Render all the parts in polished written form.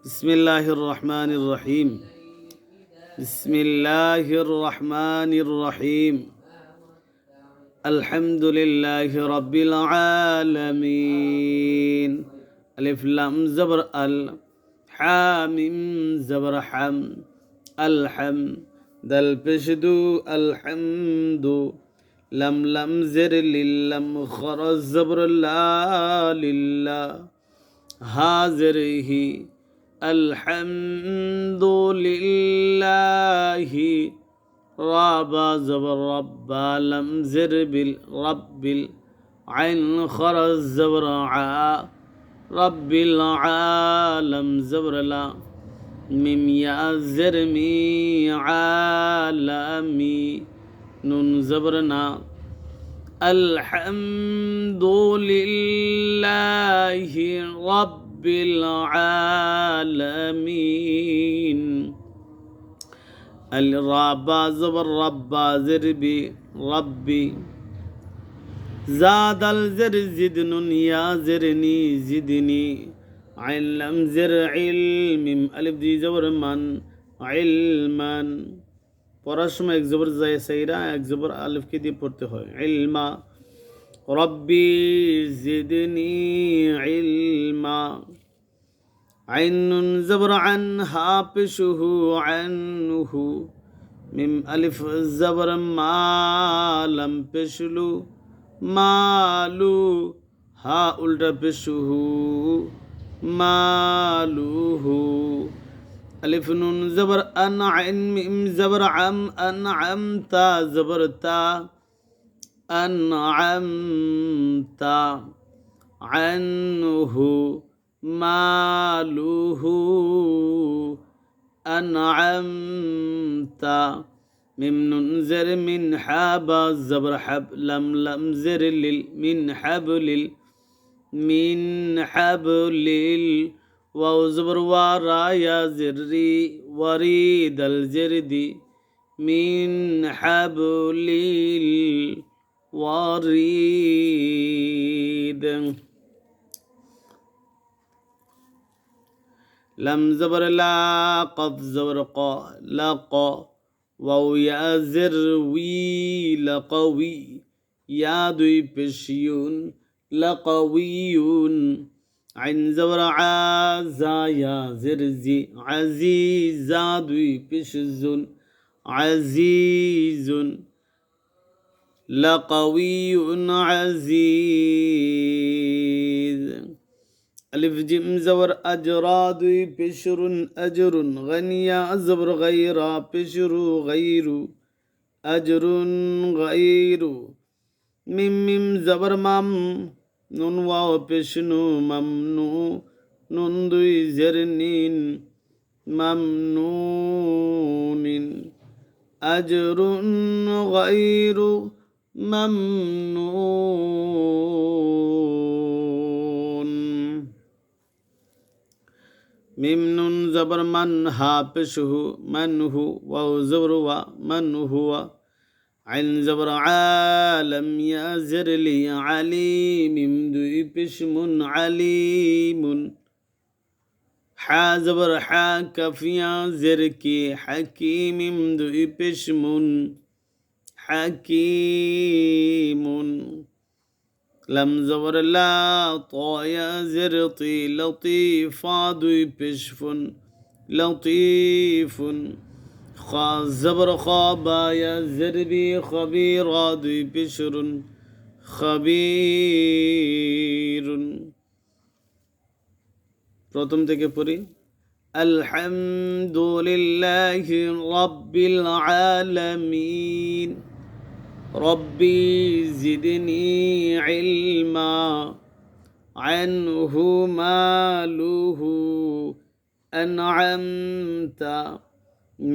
بسم الله الرحمن الرحيم. بسم الله الرحمن الرحيم. الحمد لله رب العالمين. ألف لام زبر ال حامim زبر حم الحم دل بشدو الحمد لم لم زر للم خرز زبر لا لله هازره الحمد لله رابا زبر ربا لم زر بالرب العين خرز زبر عا رب العالم زبر لا ميم يا زر مي عالمي نون زبرنا الحمد لله رب العالمين. الرابا زبر ربا زربي ربي زاد الزر زدن يا زرني زدني علم زر علم ألف دي زبر من علما পড়ার সময় এক জবর যায় সাইরা এক জবর আলিফকে দিয়ে পড়তে হয় ইলমা রব্বি জিদনি ইলমা আইনুন জবর আন হা পেশুহু আনহু মিম আলিফ জবর মা লাম পেশলু মালু হা উল্টা পেশুহু মালুহু ألف نون زبر أن عين ميم زبر عم أنعمت زبرت أنعمت عنه ماله أنعمت ميم نون زر من حاب زبر حب لم لم زر لل من حبل من حبل واو زبر ورا يا زري وريد الجردي من حبل الوريد لم زبر لا قف زبر قا لقى واو يا زروي لقوي يا دوي بشيون لقويون عين زبر عازا يا زرزي عزيزا دوي بشزون عزيز لقوي عزيز ألف جيم زبر أجرا دوي بشر أجر غنيا زبر غيرا بشر غير أجر غير ميم زبر مام نون واو بشنو ممنو نون دوي زرنين ممنون أجر غير ممنون ميم نون زبر من ها بشه من هو واو زبر ومن هو عين زبر عالم يا زرلي عليم دوي بشم عليم حا زبر حا كف يا زركي حكيم دوي بشم حكيم لم زبر لا طا يا زرطي لطيفا دوي بشف لطيف خا زبر خابا يا زربي خبير دوي بشر خبير প্রথম থেকে পড়ি আলহামদুলিল্লাহি রাব্বিল আলামিন রব্বি জিদনি ইলমা আনহু মালুহু আনআমতা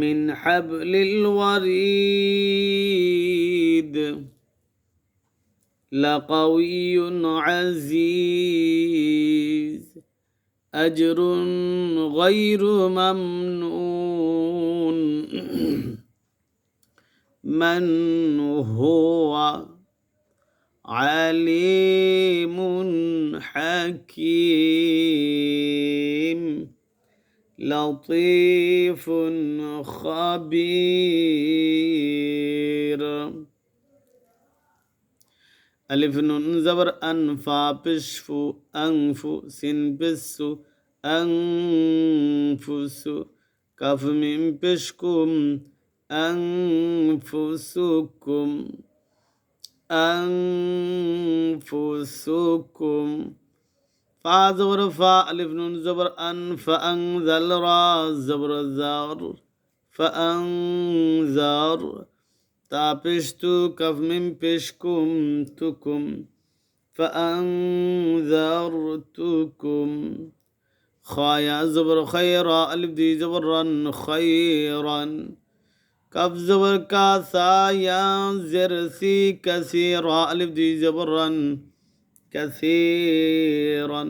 من حبل الوريد لقوي عزيز أجر غير ممنون من هو عليم حكيم لطيف خبير. ألف نون زبر أنفا بشفو أنفو سين بسو أنفسو كاف ميم بشكم أنفسكم أنفسكم. فا زبر فا ألف نون زبر أن فأنزل را زبر زار فأنزار تا پشتو کف من پشکم تکم فأنذرتكم. خايا زبر خيرا ألف دي زبرا خيرا كف زبر كاسا يا زرسي كثيرا ألف دي زبرا كثيرا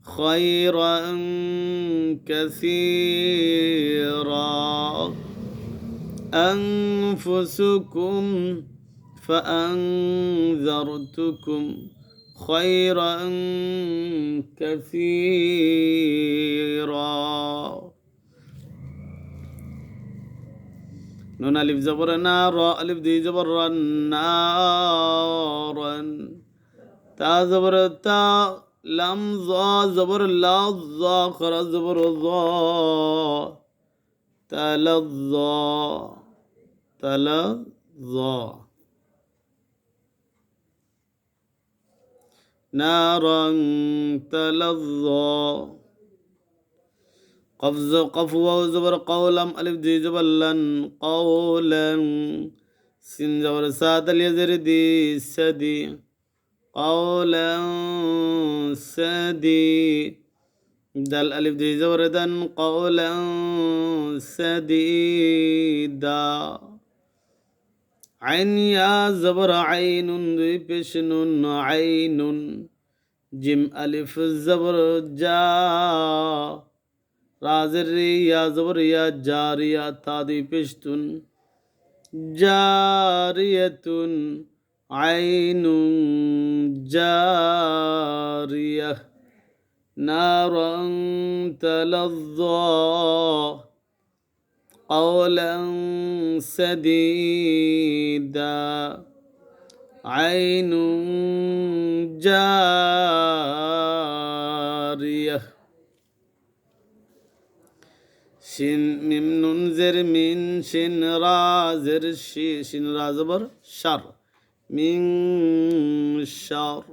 خيرا كثيرا. أنفسكم فأنذرتكم خيرا كثيرا. نون ألف زبر نار ألف دي زبر نارا تا زبر تا لم ظا زبر لا ظا خرا زبر ظا تلظى تلظى. نارا تلظى. قفز قف واو زبر قولم ألف دي زبر لن قولا سين زبر ساد اليزر دي سدي قولا سدي. دال ألف دي زبر دن قولا سديدا. عين يا زبر عين دي بشن عين جيم ألف زبر جا رازر يا زبر يا جارية تادي بشتن جارية عين جارية. نارا تلظى قولا سديدا عين جارية. شن ميم نون زر من شن را زر شي شن را زبر شر من شر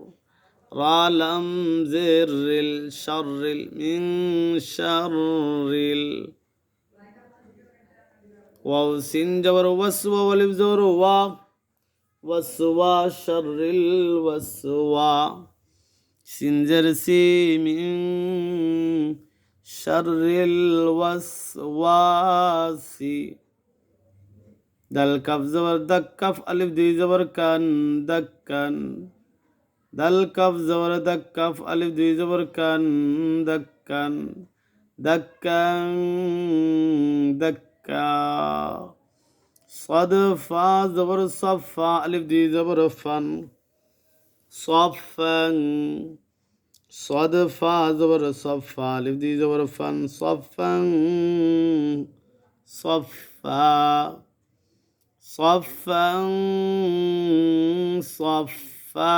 را لم زر الشر من شر واو سين جبر وسوى والف زور وا وسوى شر الوسوى سين زر سي من شر الوسواس. دال كف زبر دك كف ألف دي زبر كان دكان دال كف زبر دك كف ألف دي زبر كان دكان دكان دكا. صاد فا زبر صفا ألف دي زبر فن صفا صاد فا زبر صفا ألف دي زبر فن صفا صفا صفا صفا.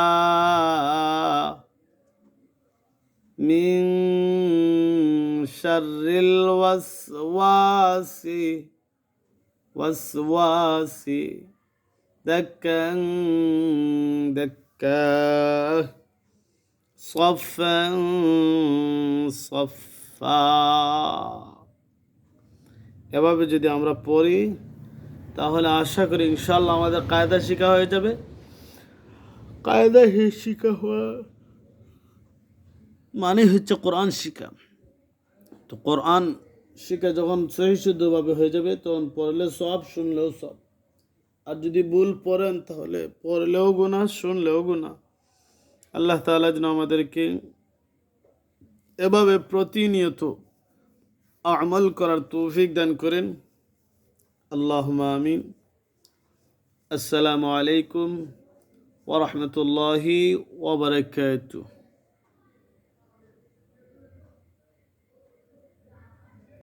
من شر الوسواس وسواس دكا دكا صفا صفا. এভাবে যদি আমরা পড়ি তাহলে আশা করি ইনশাআল্লাহ আমাদের কায়দা শিখা হয়ে যাবে। কায়দা শিখা হওয়া মানে হচ্ছে কোরআন শিখা। তো কোরআন শিখা যখন সহি শুদ্ধভাবে হয়ে যাবে তখন পড়লে সব শুনলেও সব। আর যদি ভুল পড়েন তাহলে পড়লেও গুনাহ শুনলেও গুনাহ। আল্লাহ তাআলা যেন আমাদেরকে এভাবে প্রতিনিয়ত আমল করার তৌফিক দান করেন। আল্লাহুম্মা আমিন। আসসালামু আলাইকুম ওয়া রাহমাতুল্লাহি ওয়া বারাকাতুহু।